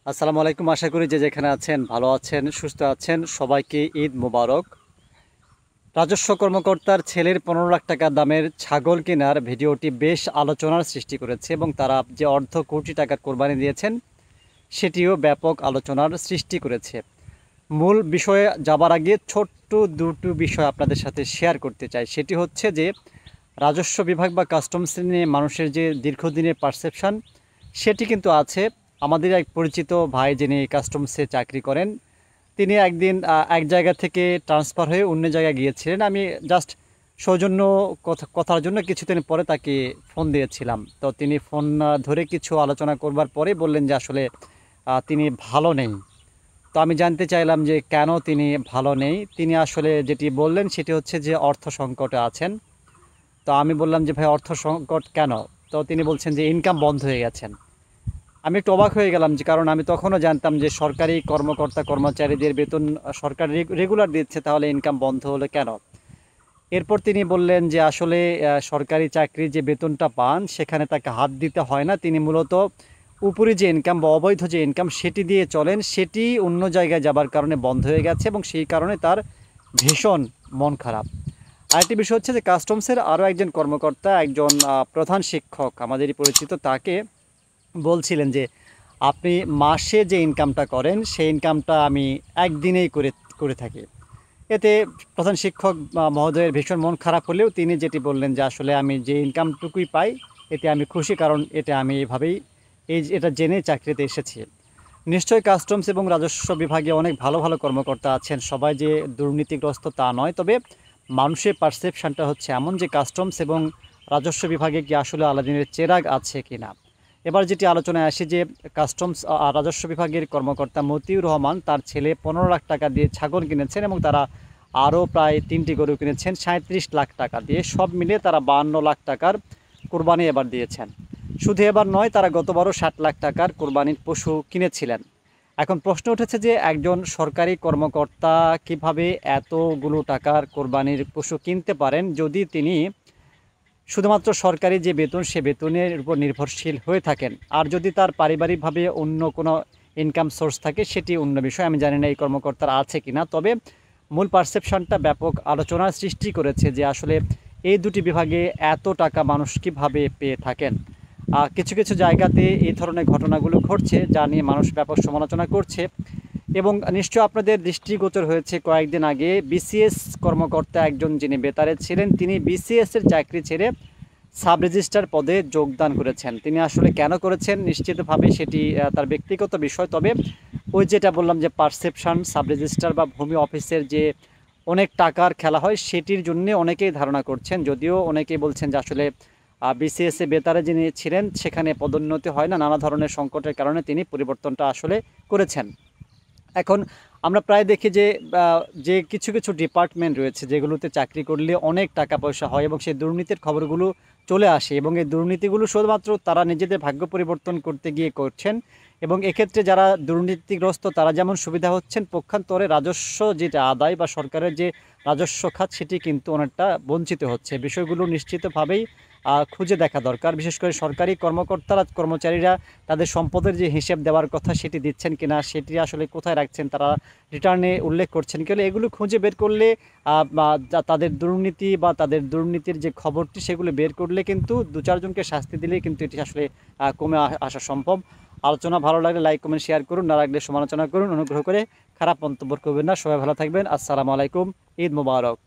আসসালামু আলাইকুম। আশা করি যে যেখানে আছেন ভালো আছেন, সুস্থ আছেন। সবাইকে ঈদ মোবারক। রাজস্ব কর্মকর্তার ছেলের 15 লাখ টাকা দামের ছাগল কেনার ভিডিওটি বেশ আলোচনার সৃষ্টি করেছে এবং তারা যে অর্ধ কোটি টাকা কোরবানি দিয়েছেন সেটিও ব্যাপক আলোচনার সৃষ্টি করেছে। মূল বিষয়ে যাবার আগে ছোট্ট দুটো বিষয় আপনাদের সাথে শেয়ার করতে চাই। সেটি হচ্ছে যে রাজস্ব বিভাগ বা কাস্টমস নিয়ে মানুষের যে দীর্ঘদিনের পারসেপশন সেটি কিন্তু আছে। আমাদের এক পরিচিত ভাই যিনি কাস্টমসে চাকরি করেন, তিনি একদিন এক জায়গা থেকে ট্রান্সফার হয়ে অন্য জায়গায় গিয়েছিলেন। আমি জাস্ট সৌজন্য কথার জন্য কিছুদিন পরে তাকে ফোন দিয়েছিলাম। তো তিনি ফোন ধরে কিছু আলোচনা করবার পরে বললেন যে আসলে তিনি ভালো নেই। তো আমি জানতে চাইলাম যে কেন তিনি ভালো নেই। তিনি আসলে যেটি বললেন সেটি হচ্ছে যে অর্থ সংকটে আছেন। তো আমি বললাম যে ভাই অর্থ সংকট কেন? তো তিনি বলছেন যে ইনকাম বন্ধ হয়ে গেছেন। আমি একটু অবাক হয়ে গেলাম যে কারণ আমি তখনও জানতাম যে সরকারি কর্মকর্তা কর্মচারীদের বেতন সরকার রেগুলার দিচ্ছে, তাহলে ইনকাম বন্ধ হলো কেন? এরপর তিনি বললেন যে আসলে সরকারি চাকরির যে বেতনটা পান সেখানে তাকে হাত দিতে হয় না। তিনি মূলত উপরি যে ইনকাম বা অবৈধ যে ইনকাম সেটি দিয়ে চলেন, সেটি অন্য জায়গায় যাবার কারণে বন্ধ হয়ে গেছে এবং সেই কারণে তার ভীষণ মন খারাপ। আরেকটি বিষয় হচ্ছে যে কাস্টমসের আরও একজন কর্মকর্তা, একজন প্রধান শিক্ষক আমাদেরই পরিচিত, তাকে বলছিলেন যে আপনি মাসে যে ইনকামটা করেন সেই ইনকামটা আমি একদিনেই করে করে থাকি। এতে প্রধান শিক্ষক মহোদয়ের ভীষণ মন খারাপ হলেও তিনি যেটি বললেন যে আসলে আমি যে ইনকামটুকুই পাই এতে আমি খুশি, কারণ এটা আমি এভাবেই এটা জেনে চাকরিতে এসেছি। নিশ্চয়ই কাস্টমস এবং রাজস্ব বিভাগে অনেক ভালো ভালো কর্মকর্তা আছেন, সবাই যে দুর্নীতিগ্রস্ত তা নয়। তবে মানুষের পারসেপশনটা হচ্ছে এমন যে কাস্টমস এবং রাজস্ব বিভাগে কি আসলে আলাদিনের চেরাগ আছে কিনা। এবার যেটি আলোচনায় আসে যে কাস্টমস রাজস্ব বিভাগের কর্মকর্তা মতিউর রহমান তার ছেলে 15 লাখ টাকা দিয়ে ছাগল কিনেছেন এবং তারা আরও প্রায় 3টি গরু কিনেছেন 37 লাখ টাকা দিয়ে। সব মিলে তারা 52 লাখ টাকার কোরবানি এবার দিয়েছেন। শুধু এবার নয়, তারা গতবারও 60 লাখ টাকার কোরবানির পশু কিনেছিলেন। এখন প্রশ্ন উঠেছে যে একজন সরকারি কর্মকর্তা কিভাবে এতগুলো টাকার কোরবানির পশু কিনতে পারেন যদি তিনি শুধুমাত্র সরকারি যে বেতন সে বেতনের উপর নির্ভরশীল হয়ে থাকেন। আর যদি তার পারিবারিকভাবে অন্য কোনো ইনকাম সোর্স থাকে সেটি অন্য বিষয়, আমি জানি না এই কর্মকর্তার আছে কি না। তবে মূল পারসেপশনটা ব্যাপক আলোচনার সৃষ্টি করেছে যে আসলে এই দুটি বিভাগে এত টাকা মানুষ কীভাবে পেয়ে থাকেন। কিছু কিছু জায়গাতে এই ধরনের ঘটনাগুলো ঘটছে, যা নিয়ে মানুষ ব্যাপক সমালোচনা করছে। এবং নিশ্চয় আপনাদের দৃষ্টিগোচর হয়েছে কয়েকদিন আগে বিসিএস কর্মকর্তা একজন যিনি বেতারে ছিলেন, তিনি বিসিএসের চাকরি ছেড়ে সাব রেজিস্ট্রার পদে যোগদান করেছেন। তিনি আসলে কেন করেছেন নিশ্চিতভাবে সেটি তার ব্যক্তিগত বিষয়। তবে ওই যেটা বললাম যে পারসেপশন, সাব রেজিস্ট্রার বা ভূমি অফিসের যে অনেক টাকার খেলা হয় সেটির জন্যে অনেকেই ধারণা করছেন, যদিও অনেকেই বলছেন যে আসলে বিসিএসে বেতারে যিনি ছিলেন সেখানে পদোন্নতি হয় না, নানা ধরনের সংকটের কারণে তিনি পরিবর্তনটা আসলে করেছেন। এখন আমরা প্রায় দেখি যে যে কিছু কিছু ডিপার্টমেন্ট রয়েছে যেগুলোতে চাকরি করলে অনেক টাকা পয়সা হয় এবং সেই দুর্নীতির খবরগুলো চলে আসে এবং এই দুর্নীতিগুলো শুধুমাত্র তারা নিজেদের ভাগ্য পরিবর্তন করতে গিয়ে করছেন। এবং এক্ষেত্রে যারা দুর্নীতিগ্রস্ত তারা যেমন সুবিধা হচ্ছেন, পক্ষান্তরে রাজস্ব যেটা আদায় বা সরকারের যে রাজস্ব খাত সেটি কিন্তু অনেকটা বঞ্চিত হচ্ছে। বিষয়গুলো নিশ্চিতভাবেই খুঁজে দেখা দরকার। বিশেষ করে সরকারি কর্মকর্তারা কর্মচারীরা তাদের সম্পদের যে হিসেব দেওয়ার কথা সেটি দিচ্ছেন কিনা, সেটি আসলে কোথায় রাখছেন, তারা রিটার্নে উল্লেখ করছেন কিনা, এগুলো খুঁজে বের করলে তাদের দুর্নীতি বা তাদের দুর্নীতির যে খবরটি সেগুলো বের করলে কিন্তু 2-4 জনকে শাস্তি দিলেই কিন্তু এটি আসলে কমে আসা সম্ভব। আলোচনা ভালো লাগলে লাইক কমেন্ট শেয়ার করুন, না লাগলে সমালোচনা করুন। অনুগ্রহ করে খারাপ মন্তব্য করবেন না। সবাই ভালো থাকবেন। আসসালামু আলাইকুম। ঈদ মোবারক।